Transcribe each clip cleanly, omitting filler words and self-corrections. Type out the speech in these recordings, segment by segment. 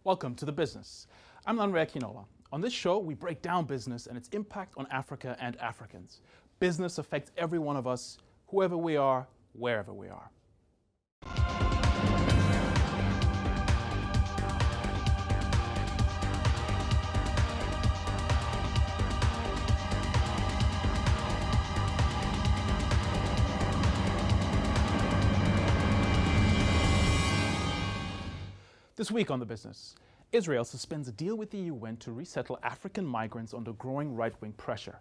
Welcome to The Business. I'm Lanre Akinola. On this show, we break down business and its impact on Africa and Africans. Business affects every one of us, whoever we are, wherever we are. This week on The Business, Israel suspends a deal with the UN to resettle African migrants under growing right-wing pressure.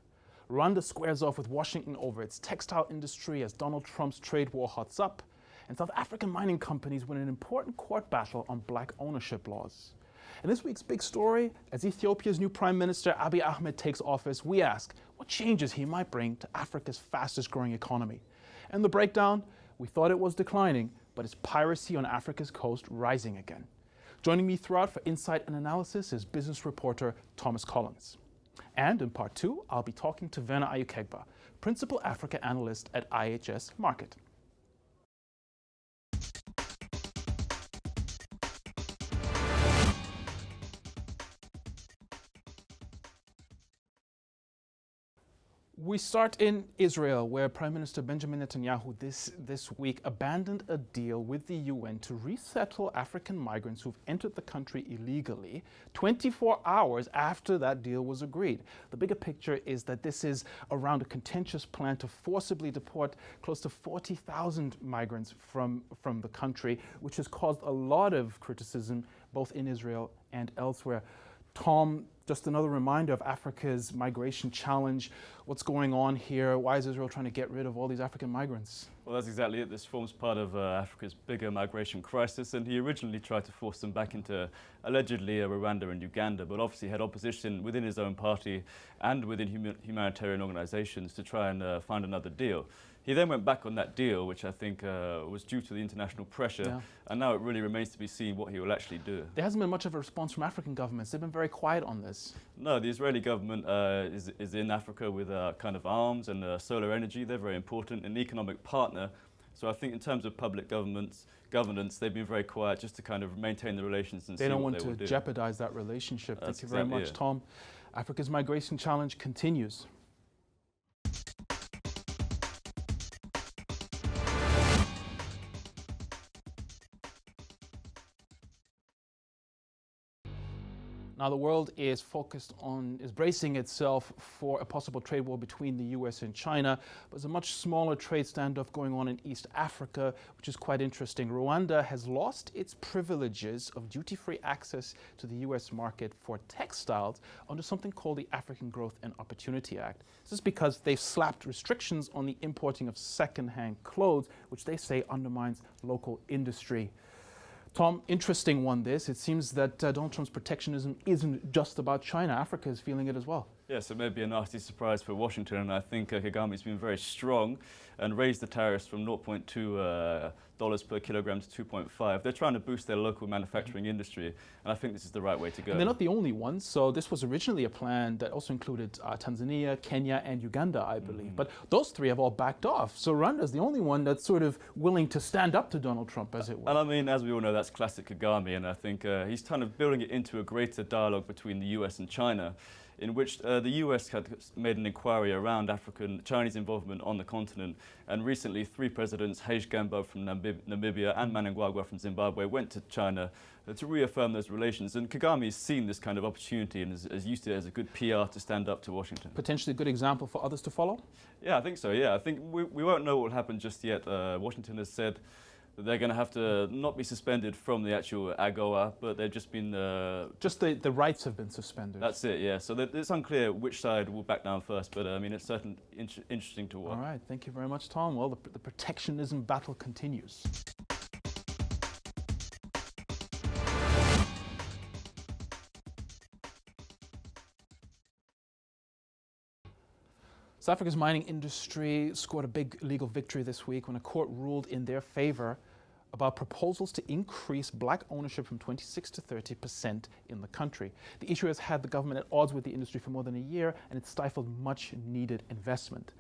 Rwanda squares off with Washington over its textile industry as Donald Trump's trade war hots up. And South African mining companies win an important court battle on black ownership laws. And this week's big story, as Ethiopia's new Prime Minister Abiy Ahmed takes office, we ask what changes he might bring to Africa's fastest growing economy. And the breakdown, we thought it was declining, but is piracy on Africa's coast rising again? Joining me throughout for insight and analysis is business reporter Thomas Collins. And in part two, I'll be talking to Vena Ayukegba, Principal Africa Analyst at IHS Markit. We start in Israel, where Prime Minister Benjamin Netanyahu this week abandoned a deal with the UN to resettle African migrants who've entered the country illegally 24 hours after that deal was agreed. The bigger picture is that this is around a contentious plan to forcibly deport close to 40,000 migrants from the country, which has caused a lot of criticism both in Israel and elsewhere. Tom, just another reminder of Africa's migration challenge. What's going on here? Why is Israel trying to get rid of all these African migrants? Well, that's exactly it. This forms part of Africa's bigger migration crisis, and he originally tried to force them back into allegedly Rwanda and Uganda, but obviously had opposition within his own party and within humanitarian organizations to try and find another deal. He then went back on that deal, which I think was due to the international pressure, and now it really remains to be seen what he will actually do. There hasn't been much of a response from African governments. They've been very quiet on this. No, the Israeli government is in Africa with kind of arms and solar energy. They're very important, an economic partner. So I think in terms of public governance, they've been very quiet just to kind of maintain the relations and they don't want to jeopardize that relationship. Thank you very much, Tom. Africa's migration challenge continues. Now the world is bracing itself for a possible trade war between the US and China. But there's a much smaller trade standoff going on in East Africa, which is quite interesting. Rwanda has lost its privileges of duty-free access to the US market for textiles under something called the African Growth and Opportunity Act. This is because they've slapped restrictions on the importing of second-hand clothes, which they say undermines local industry. Tom, interesting one this. It seems that Donald Trump's protectionism isn't just about China. Africa is feeling it as well. Yes, it may be a nasty surprise for Washington, and I think Kagame's been very strong and raised the tariffs from $0.2 per kilogram to 2.5. They're trying to boost their local manufacturing industry, and I think this is the right way to go. And they're not the only ones. So this was originally a plan that also included Tanzania, Kenya, and Uganda, I believe. But those three have all backed off. So Rwanda is the only one that's sort of willing to stand up to Donald Trump, as it were. And I mean, as we all know, that's classic Kagame, and I think he's kind of building it into a greater dialogue between the US and China, in which the US had made an inquiry around Chinese involvement on the continent. And recently, three presidents, Hage Gamba from Namibia and Mnangagwa from Zimbabwe, went to China to reaffirm those relations. And Kagame's seen this kind of opportunity and has used it as a good PR to stand up to Washington. Potentially a good example for others to follow? Yeah, I think so, yeah. I think we won't know what will happen just yet. Washington has said that they're going to have to not be suspended from the actual AGOA, but they've just been... just the rights have been suspended. That's it, yeah. So it's unclear which side will back down first, but I mean, it's certainly interesting to watch. All right, thank you very much, Tom. Well, the protectionism battle continues. South Africa's mining industry scored a big legal victory this week when a court ruled in their favor about proposals to increase black ownership from 26 to 30% in the country. The issue has had the government at odds with the industry for more than a year, and it stifled much needed investment.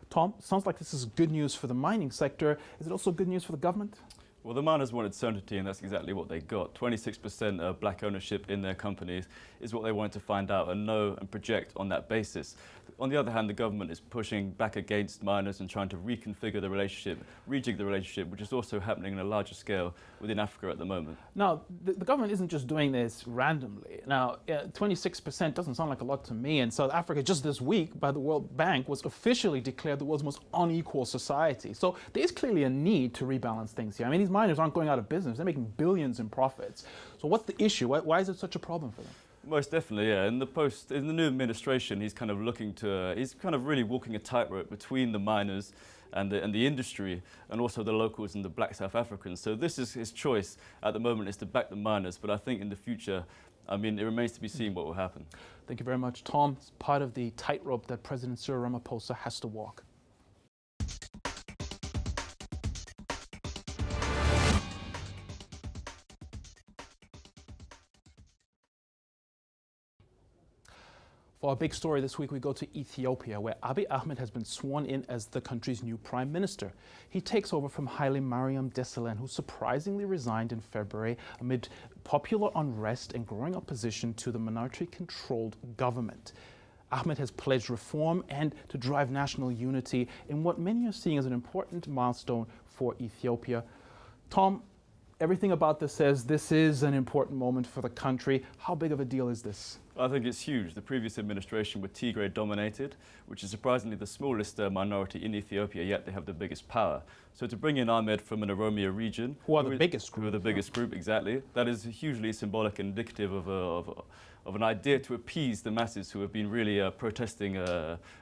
Tom, sounds like this is good news for the mining sector. Is it also good news for the government? Well, the miners wanted certainty, and that's exactly what they got. 26% of black ownership in their companies is what they wanted to find out and know and project on that basis. On the other hand, the government is pushing back against miners and trying to reconfigure the relationship, rejig the relationship, which is also happening on a larger scale within Africa at the moment. Now, the government isn't just doing this randomly. Now, 26% doesn't sound like a lot to me. And South Africa, just this week, by the World Bank, was officially declared the world's most unequal society. So there's clearly a need to rebalance things here. I mean, these miners aren't going out of business. They're making billions in profits. So what's the issue? Why is it such a problem for them? Most definitely, yeah. In the new administration, he's kind of he's kind of really walking a tightrope between the miners and the industry, and also the locals and the black South Africans. So this is his choice at the moment, is to back the miners. But I think in the future, I mean, it remains to be seen what will happen. Thank you very much, Tom. It's part of the tightrope that President Cyril Ramaphosa has to walk. For our big story this week, we go to Ethiopia, where Abiy Ahmed has been sworn in as the country's new prime minister. He takes over from Haile Mariam Desalegn, who surprisingly resigned in February amid popular unrest and growing opposition to the minority-controlled government. Ahmed has pledged reform and to drive national unity in what many are seeing as an important milestone for Ethiopia. Tom, everything about this says this is an important moment for the country. How big of a deal is this? I think it's huge. The previous administration were Tigray dominated, which is surprisingly the smallest minority in Ethiopia, yet they have the biggest power. So to bring in Ahmed from an Oromia region, who are the biggest group, exactly, that is hugely symbolic and indicative of an idea to appease the masses who have been really protesting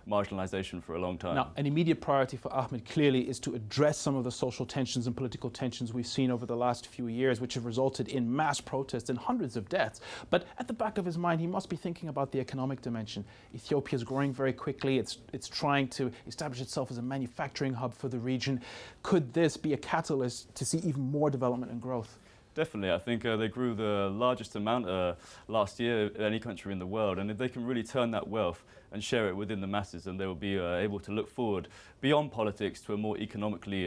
marginalization for a long time. Now, an immediate priority for Ahmed clearly is to address some of the social tensions and political tensions we've seen over the last few years, which have resulted in mass protests and hundreds of deaths. But at the back of his mind, he must be thinking about the economic dimension. Ethiopia is growing very quickly. It's trying to establish itself as a manufacturing hub for the region. Could this be a catalyst to see even more development and growth? Definitely. I think they grew the largest amount last year in any country in the world, and if they can really turn that wealth and share it within the masses, and they will be able to look forward beyond politics to a more economically,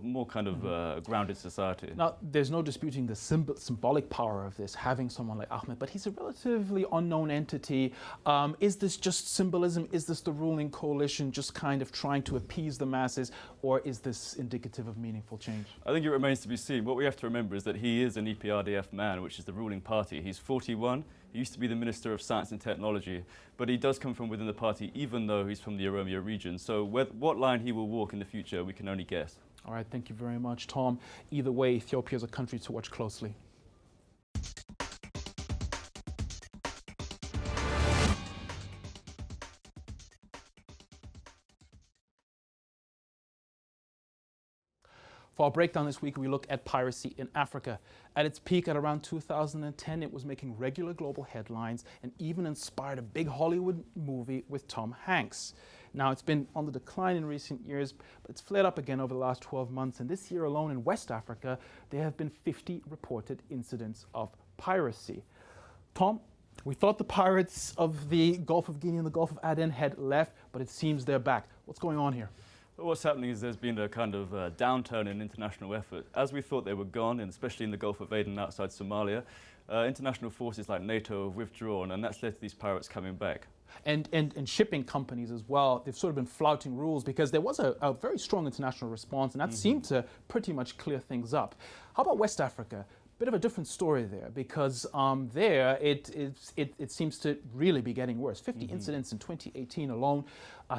more kind of grounded society. Now, there's no disputing the symbolic power of this, having someone like Ahmed, but he's a relatively unknown entity. Is this just symbolism? Is this the ruling coalition just kind of trying to appease the masses, or is this indicative of meaningful change? I think it remains to be seen. What we have to remember is that he is an EPRDF man, which is the ruling party. He's 41. He used to be the Minister of Science and Technology, but he does come from within the party, even though he's from the Oromia region. So what line he will walk in the future, we can only guess. All right, thank you very much, Tom. Either way, Ethiopia is a country to watch closely. For our breakdown this week, we look at piracy in Africa. At its peak at around 2010, it was making regular global headlines and even inspired a big Hollywood movie with Tom Hanks. Now, it's been on the decline in recent years, but it's flared up again over the last 12 months. And this year alone in West Africa, there have been 50 reported incidents of piracy. Tom, we thought the pirates of the Gulf of Guinea and the Gulf of Aden had left, but it seems they're back. What's going on here? Well, what's happening is there's been a kind of downturn in international effort. As we thought they were gone, and especially in the Gulf of Aden outside Somalia, international forces like NATO have withdrawn, and that's led to these pirates coming back. And shipping companies as well, they've sort of been flouting rules because there was a very strong international response, and that seemed to pretty much clear things up. How about West Africa? Bit of a different story there, because there it seems to really be getting worse. 50 incidents in 2018 alone.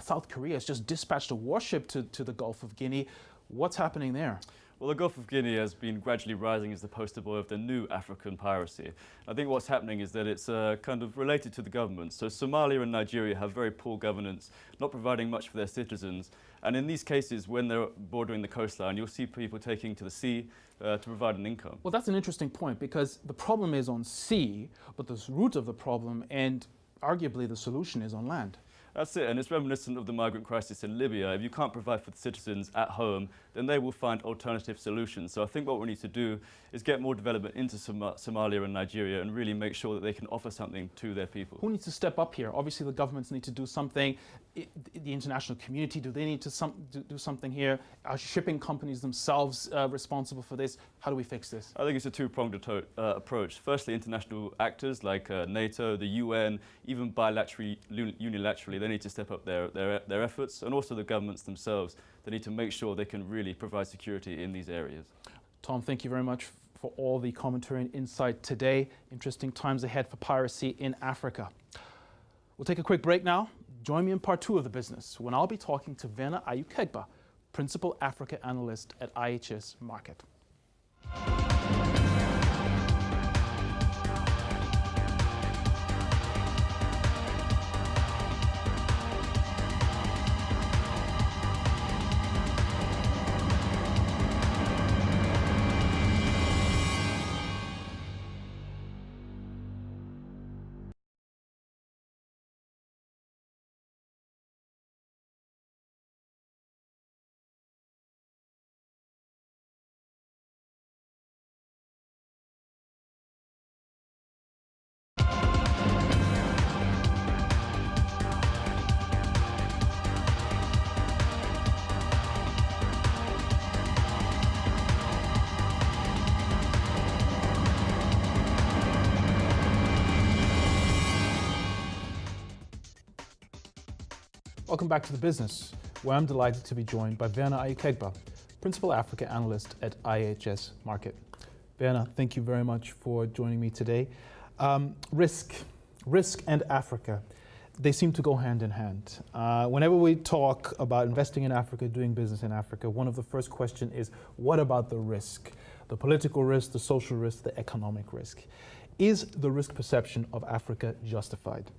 South Korea has just dispatched a warship to the Gulf of Guinea. What's happening there? Well, the Gulf of Guinea has been gradually rising as the poster boy of the new African piracy. I think what's happening is that it's kind of related to the government. So Somalia and Nigeria have very poor governance, not providing much for their citizens. And in these cases, when they're bordering the coastline, you'll see people taking to the sea to provide an income. Well, that's an interesting point, because the problem is on sea, but the root of the problem and arguably the solution is on land. That's it, and it's reminiscent of the migrant crisis in Libya. If you can't provide for the citizens at home, then they will find alternative solutions. So I think what we need to do is get more development into Somalia and Nigeria and really make sure that they can offer something to their people. Who needs to step up here? Obviously, the governments need to do something. The international community, do they need to do something here? Are shipping companies themselves responsible for this? How do we fix this? I think it's a two-pronged approach. Firstly, international actors like NATO, the UN, even bilaterally, unilaterally, they need to step up their efforts, and also the governments themselves. They need to make sure they can really provide security in these areas. Tom, thank you very much for all the commentary and insight today. Interesting times ahead for piracy in Africa. We'll take a quick break now. Join me in part 2 of the business when I'll be talking to Vena Ayukegba, Principal Africa Analyst at IHS Markit. Welcome back to the business, where I'm delighted to be joined by Vena Ayukegba, Principal Africa Analyst at IHS Markit. Vena, thank you very much for joining me today. Risk and Africa, they seem to go hand in hand. Whenever we talk about investing in Africa, doing business in Africa, one of the first questions is, what about the risk? The political risk, the social risk, the economic risk. Is the risk perception of Africa justified?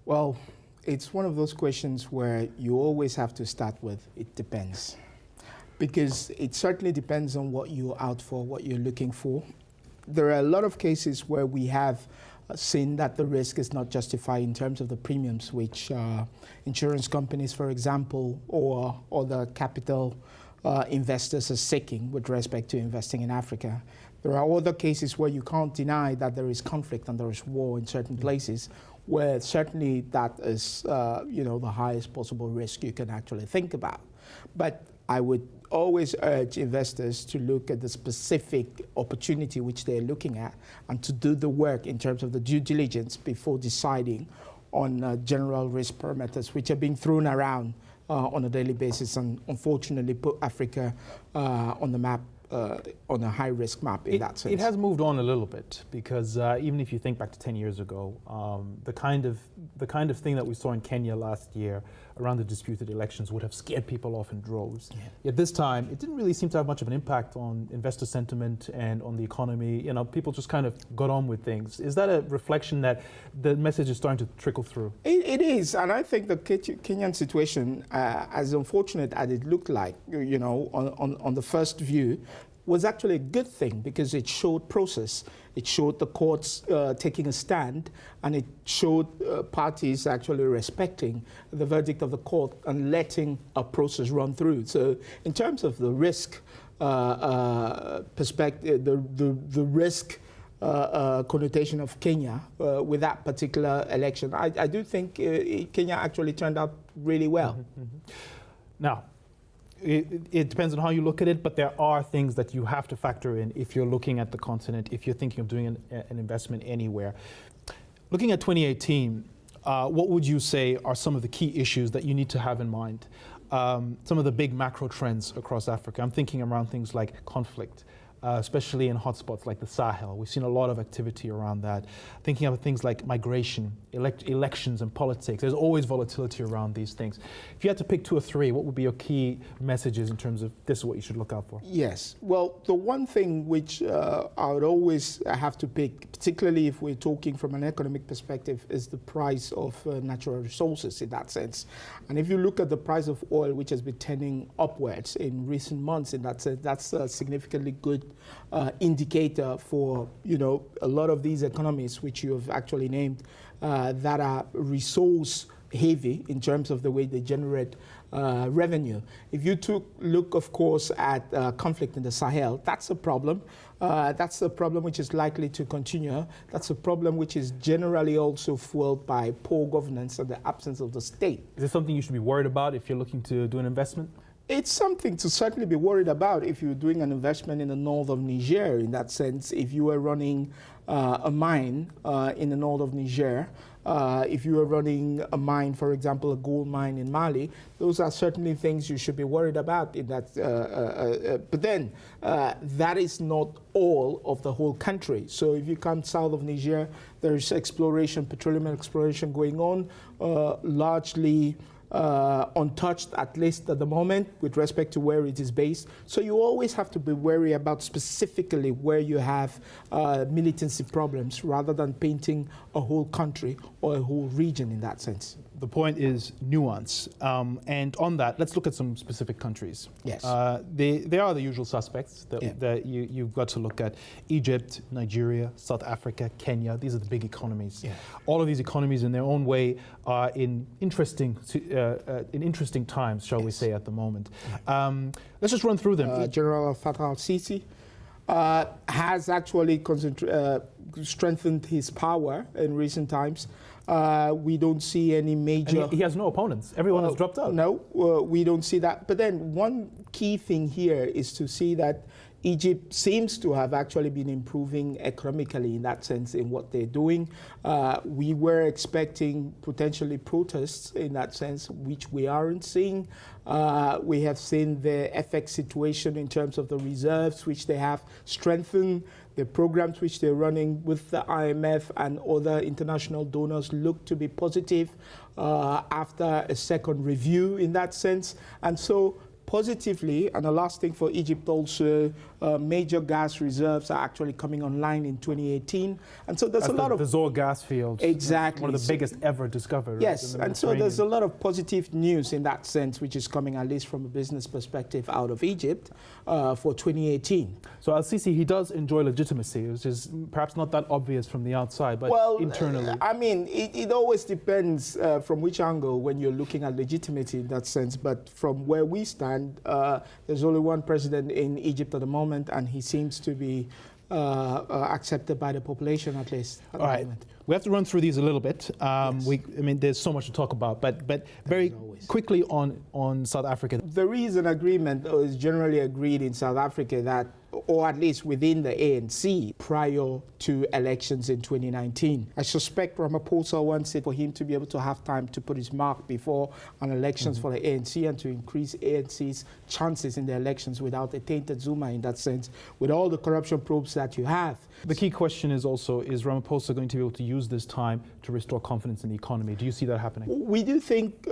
Well, it's one of those questions where you always have to start with, it depends. Because it certainly depends on what you're out for, what you're looking for. There are a lot of cases where we have seen that the risk is not justified in terms of the premiums which insurance companies, for example, or other capital investors are seeking with respect to investing in Africa. There are other cases where you can't deny that there is conflict and there is war in certain places, where certainly that is, the highest possible risk you can actually think about. But I would always urge investors to look at the specific opportunity which they're looking at and to do the work in terms of the due diligence before deciding on general risk parameters which are being thrown around on a daily basis and unfortunately put Africa on the map, on a high-risk map in that sense. It has moved on a little bit because even if you think back to 10 years ago, the kind of thing that we saw in Kenya last year around the disputed elections would have scared people off in droves. Yeah. Yet this time, it didn't really seem to have much of an impact on investor sentiment and on the economy. You know, people just kind of got on with things. Is that a reflection that the message is starting to trickle through? It is, and I think the Kenyan situation, as unfortunate as it looked like, on the first view, was actually a good thing because it showed process. It showed the courts taking a stand, and it showed parties actually respecting the verdict of the court and letting a process run through. So in terms of the risk perspective, the risk connotation of Kenya with that particular election, I do think Kenya actually turned out really well. Mm-hmm. Mm-hmm. Now, it depends on how you look at it, but there are things that you have to factor in if you're looking at the continent, if you're thinking of doing an investment anywhere. Looking at 2018, what would you say are some of the key issues that you need to have in mind? Some of the big macro trends across Africa. I'm thinking around things like conflict, especially in hotspots like the Sahel. We've seen a lot of activity around that. Thinking of things like migration, elections and politics. There's always volatility around these things. If you had to pick 2 or 3, what would be your key messages in terms of this is what you should look out for? Yes. Well, the one thing which I would always have to pick, particularly if we're talking from an economic perspective, is the price of natural resources in that sense. And if you look at the price of oil, which has been trending upwards in recent months, in that sense, that's a significantly good indicator for a lot of these economies which you have actually named that are resource heavy in terms of the way they generate revenue. If you look, of course, at conflict in the Sahel, that's a problem. That's a problem which is likely to continue. That's a problem which is generally also fueled by poor governance and the absence of the state. Is this something you should be worried about if you're looking to do an investment? It's something to certainly be worried about if you're doing an investment in the north of Niger. In that sense, if you were running a mine in the north of Niger, if you are running a mine, for example, a gold mine in Mali, those are certainly things you should be worried about. In that, but then that is not all of the whole country. So if you come south of Niger, there's exploration, petroleum exploration going on, largely untouched, at least at the moment, with respect to where it is based. So you always have to be wary about specifically where you have militancy problems, rather than painting a whole country or a whole region in that sense. The point is nuance. And on that, let's look at some specific countries. Yes. They are the usual suspects that you've got to look at. Egypt, Nigeria, South Africa, Kenya. These are the big economies. Yeah. All of these economies in their own way are in interesting times, shall we say, at the moment. Let's just run through them. General Fattah al-Sisi has actually strengthened his power in recent times. We don't see any major... And he has no opponents. Everyone has dropped out. No, we don't see that. But then one key thing here is to see that Egypt seems to have actually been improving economically in that sense in what they're doing. We were expecting potentially protests in that sense, which we aren't seeing. We have seen the FX situation in terms of the reserves, which they have strengthened. The programs which they're running with the IMF and other international donors look to be positive after a second review in that sense. And so positively, and the last thing for Egypt also, major gas reserves are actually coming online in 2018. And so there's a lot of... The Zohr gas fields. Exactly. One of the biggest ever discovered. Yes, and so there's a lot of positive news in that sense, which is coming at least from a business perspective out of Egypt for 2018. So al-Sisi, he does enjoy legitimacy, which is perhaps not that obvious from the outside, but internally. I mean, it always depends from which angle when you're looking at legitimacy in that sense. But from where we stand, there's only one president in Egypt at the moment, and he seems to be accepted by the population, at least. All right. We have to run through these a little bit. Yes. I mean, there's so much to talk about, but very quickly on South Africa. There is an agreement, or is generally agreed in South Africa, that, or at least within the ANC, prior to elections in 2019. I suspect Ramaphosa wants it for him to be able to have time to put his mark before an elections for the ANC and to increase ANC's chances in the elections without a tainted Zuma in that sense, with all the corruption probes that you have. The key question is also, is Ramaphosa going to be able to use this time to restore confidence in the economy? Do you see that happening? We do think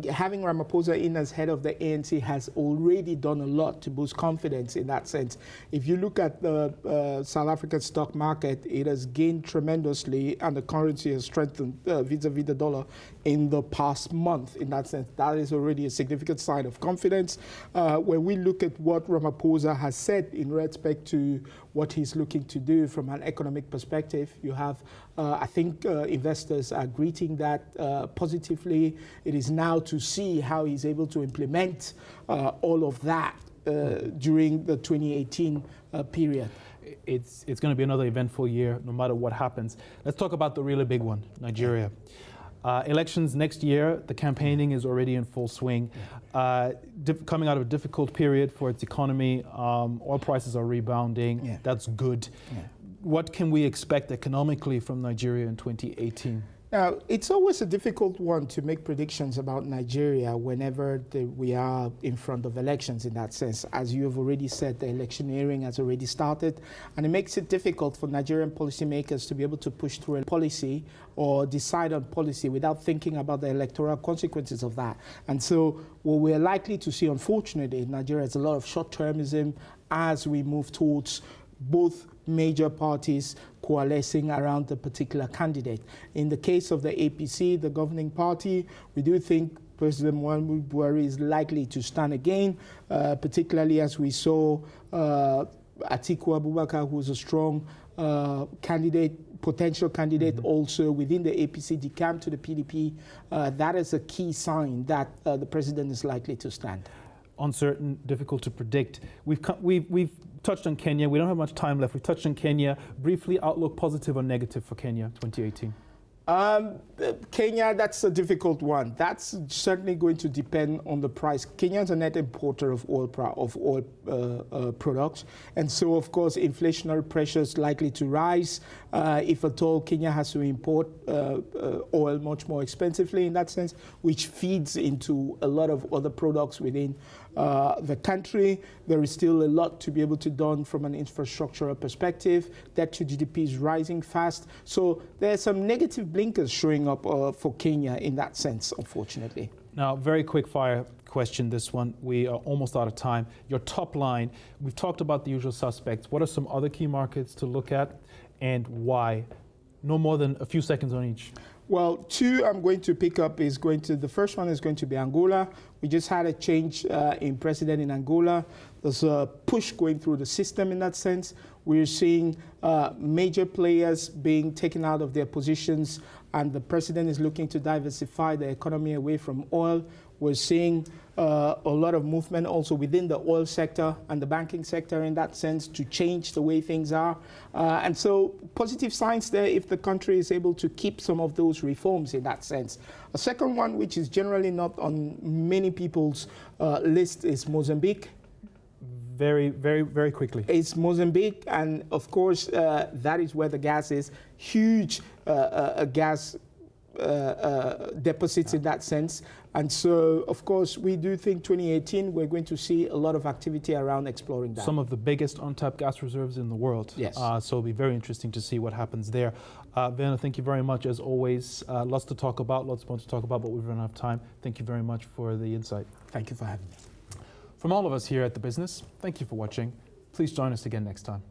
having Ramaphosa in as head of the ANC has already done a lot to boost confidence in that sense. If you look at the South African stock market, it has gained tremendously and the currency has strengthened vis-a-vis the dollar in the past month. In that sense, that is already a significant sign of confidence. When we look at what Ramaphosa has said in respect to what he's looking to do from an economic perspective, you have, I think investors are greeting that positively. It is now to see how he's able to implement all of that during the 2018 period. It's going to be another eventful year, no matter what happens. Let's talk about the really big one, Nigeria. Elections next year, the campaigning is already in full swing. Coming out of a difficult period for its economy, oil prices are rebounding. Yeah. That's good. Yeah. What can we expect economically from Nigeria in 2018? Now, it's always a difficult one to make predictions about Nigeria whenever we are in front of elections in that sense. As you have already said, the electioneering has already started, and it makes it difficult for Nigerian policymakers to be able to push through a policy or decide on policy without thinking about the electoral consequences of that. And so what we're likely to see, unfortunately, in Nigeria is a lot of short-termism as we move towards both major parties coalescing around a particular candidate. In the case of the APC, the governing party, we do think President Muhammadu Buhari is likely to stand again, particularly as we saw Atiku Abubakar, who's a strong candidate, potential candidate also within the APC decamp to the PDP, that is a key sign that the president is likely to stand. Uncertain, difficult to predict. We've touched on Kenya. We don't have much time left. We've touched on Kenya. Briefly, outlook positive or negative for Kenya 2018? Kenya, that's a difficult one. That's certainly going to depend on the price. Kenya is a net importer of oil products, and so of course inflationary pressures likely to rise. If at all, Kenya has to import oil much more expensively in that sense, which feeds into a lot of other products within the country. There is still a lot to be able to done from an infrastructural perspective. Debt to GDP is rising fast. So there are some negative blinkers showing up for Kenya in that sense, unfortunately. Now, very quick fire question, this one. We are almost out of time. Your top line, we've talked about the usual suspects. What are some other key markets to look at and why? No more than a few seconds on each. Well, two I'm going to pick up is the first one is going to be Angola. We just had a change in president in Angola. There's a push going through the system in that sense. We're seeing major players being taken out of their positions, and the president is looking to diversify the economy away from oil. We're seeing a lot of movement also within the oil sector and the banking sector in that sense to change the way things are. And so positive signs there if the country is able to keep some of those reforms in that sense. A second one, which is generally not on many people's list, is Mozambique. Very, very, very quickly. It's Mozambique, and of course, that is where the gas is. Huge gas deposits in that sense. And so, of course, we do think 2018, we're going to see a lot of activity around exploring that. Some of the biggest untapped gas reserves in the world. Yes. So it'll be very interesting to see what happens there. Werner, thank you very much, as always. Lots to talk about, lots more to talk about, but we've run out of time. Thank you very much for the insight. Thank you for having me. From all of us here at The Business, thank you for watching. Please join us again next time.